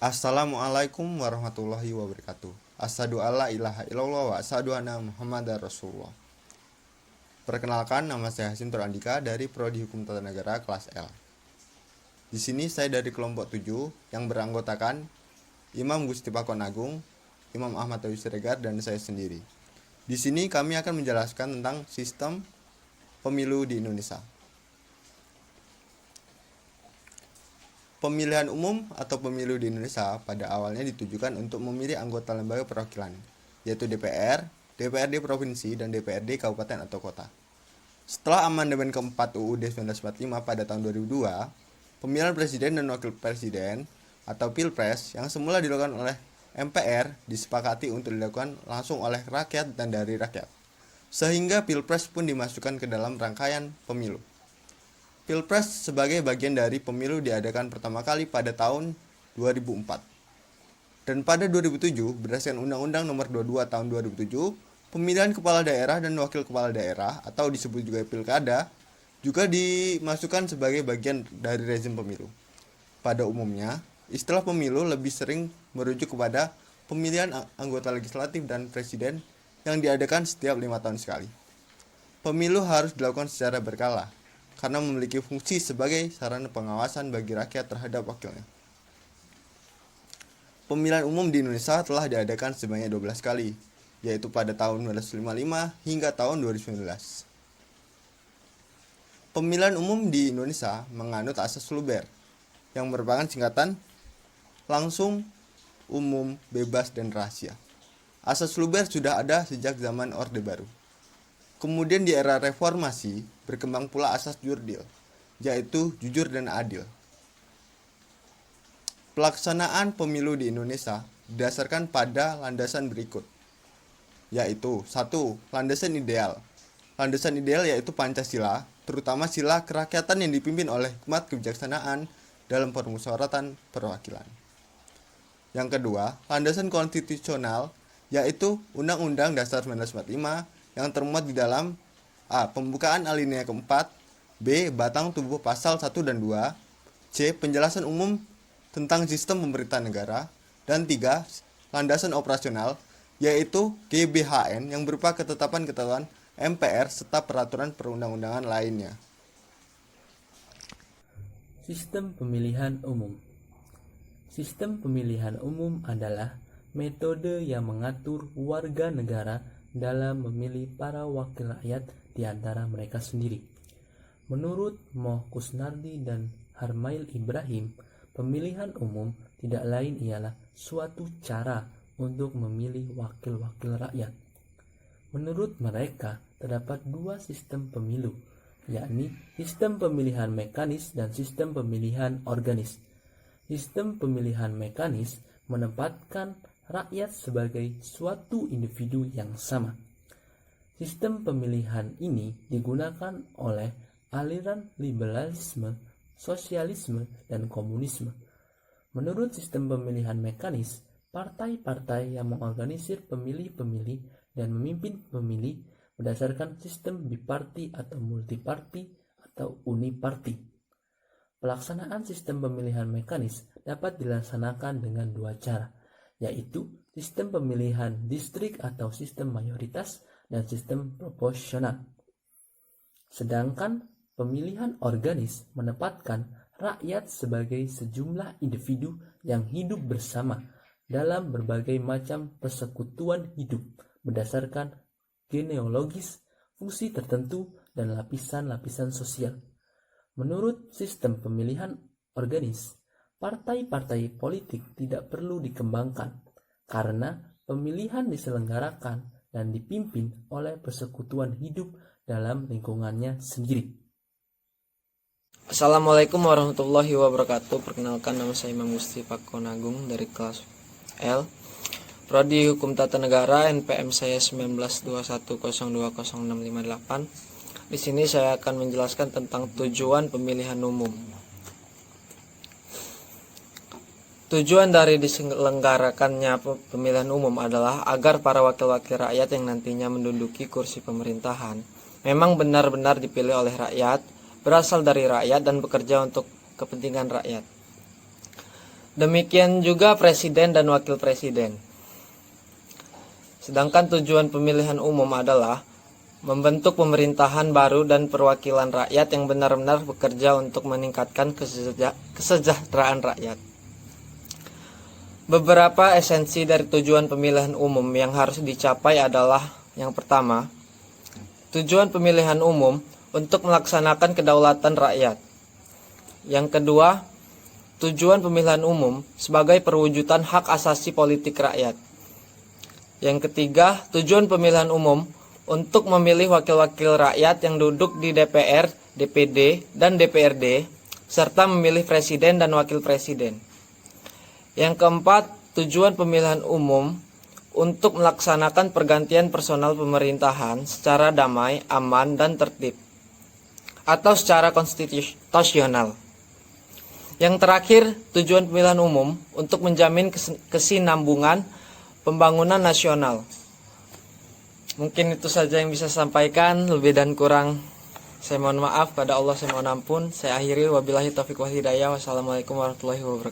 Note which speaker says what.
Speaker 1: Assalamualaikum warahmatullahi wabarakatuh. Asyhadu alla ilaha illallah wa asyhadu anna Muhammadar Rasulullah. Perkenalkan, nama saya Hasim Turandika dari Prodi Hukum Tata Negara kelas L. Di sini saya dari kelompok 7 yang beranggotakan Imam Gusti Pakon Agung, Imam Ahmad Tawi Siregar, dan saya sendiri. Di sini kami akan menjelaskan tentang sistem pemilu di Indonesia. Pemilihan umum atau pemilu di Indonesia pada awalnya ditujukan untuk memilih anggota lembaga perwakilan, yaitu DPR, DPRD provinsi, dan DPRD kabupaten atau kota. Setelah amandemen keempat UUD 1945 pada tahun 2002, pemilihan presiden dan wakil presiden atau Pilpres yang semula dilakukan oleh MPR disepakati untuk dilakukan langsung oleh rakyat dan dari rakyat, sehingga Pilpres pun dimasukkan ke dalam rangkaian pemilu. Pilpres sebagai bagian dari pemilu diadakan pertama kali pada tahun 2004. Dan pada 2007, berdasarkan Undang-Undang Nomor 22 Tahun 2007, pemilihan kepala daerah dan wakil kepala daerah atau disebut juga pilkada juga dimasukkan sebagai bagian dari rezim pemilu. Pada umumnya, istilah pemilu lebih sering merujuk kepada pemilihan anggota legislatif dan presiden yang diadakan setiap 5 tahun sekali. Pemilu harus dilakukan secara berkala, karena memiliki fungsi sebagai sarana pengawasan bagi rakyat terhadap wakilnya. Pemilihan umum di Indonesia telah diadakan sebanyak 12 kali, yaitu pada tahun 1955 hingga tahun 2019. Pemilihan umum di Indonesia menganut asas Luber, yang merupakan singkatan langsung, umum, bebas, dan rahasia. Asas Luber sudah ada sejak zaman Orde Baru. Kemudian di era reformasi berkembang pula asas Jurdil, yaitu jujur dan adil. Pelaksanaan pemilu di Indonesia didasarkan pada landasan berikut, yaitu 1. Landasan ideal. Landasan ideal yaitu Pancasila, terutama sila kerakyatan yang dipimpin oleh hikmat kebijaksanaan dalam permusyawaratan perwakilan. Yang kedua, landasan konstitusional, yaitu Undang-Undang Dasar 1945 yang termuat di dalam A. Pembukaan alinea keempat, B. Batang tubuh pasal 1 dan 2, C. Penjelasan umum tentang sistem pemerintahan negara, dan 3. Landasan operasional, yaitu GBHN yang berupa ketetapan-ketetapan MPR serta peraturan perundang-undangan lainnya.
Speaker 2: Sistem pemilihan umum. Sistem pemilihan umum adalah metode yang mengatur warga negara dalam memilih para wakil rakyat di antara mereka sendiri. Menurut Moh Kusnardi dan Harmail Ibrahim, pemilihan umum tidak lain ialah suatu cara untuk memilih wakil-wakil rakyat. Menurut mereka, terdapat dua sistem pemilu, yakni sistem pemilihan mekanis dan sistem pemilihan organis. Sistem pemilihan mekanis menempatkan rakyat sebagai suatu individu yang sama. Sistem pemilihan ini digunakan oleh aliran liberalisme, sosialisme, dan komunisme. Menurut sistem pemilihan mekanis, partai-partai yang mengorganisir pemilih-pemilih dan memimpin pemilih berdasarkan sistem biparti atau multiparti atau uniparti. Pelaksanaan sistem pemilihan mekanis dapat dilaksanakan dengan dua cara, yaitu sistem pemilihan distrik atau sistem mayoritas dan sistem proporsional. Sedangkan pemilihan organis menempatkan rakyat sebagai sejumlah individu yang hidup bersama dalam berbagai macam persekutuan hidup berdasarkan genealogis, fungsi tertentu, dan lapisan-lapisan sosial. Menurut sistem pemilihan organis, partai-partai politik tidak perlu dikembangkan karena pemilihan diselenggarakan dan dipimpin oleh persekutuan hidup dalam lingkungannya sendiri.
Speaker 3: Assalamualaikum warahmatullahi wabarakatuh. Perkenalkan, nama saya Imam Gusti Pakon Agung dari kelas L, Prodi Hukum Tata Negara, NPM saya 1921020658. Di sini saya akan menjelaskan tentang tujuan pemilihan umum. Tujuan dari diselenggarakannya pemilihan umum adalah agar para wakil-wakil rakyat yang nantinya menduduki kursi pemerintahan memang benar-benar dipilih oleh rakyat, berasal dari rakyat, dan bekerja untuk kepentingan rakyat. Demikian juga presiden dan wakil presiden. Sedangkan tujuan pemilihan umum adalah membentuk pemerintahan baru dan perwakilan rakyat yang benar-benar bekerja untuk meningkatkan kesejahteraan rakyat. Beberapa esensi dari tujuan pemilihan umum yang harus dicapai adalah: yang pertama, tujuan pemilihan umum untuk melaksanakan kedaulatan rakyat. Yang kedua, tujuan pemilihan umum sebagai perwujudan hak asasi politik rakyat. Yang ketiga, tujuan pemilihan umum untuk memilih wakil-wakil rakyat yang duduk di DPR, DPD, dan DPRD, serta memilih presiden dan wakil presiden. Yang keempat, tujuan pemilihan umum untuk melaksanakan pergantian personal pemerintahan secara damai, aman, dan tertib, atau secara konstitusional. Yang terakhir, tujuan pemilihan umum untuk menjamin kesinambungan pembangunan nasional. Mungkin itu saja yang bisa saya sampaikan. Lebih dan kurang saya mohon maaf, pada Allah saya mohon ampun. Saya akhiri, wabillahi taufiq wal hidayah. Wassalamualaikum warahmatullahi wabarakatuh.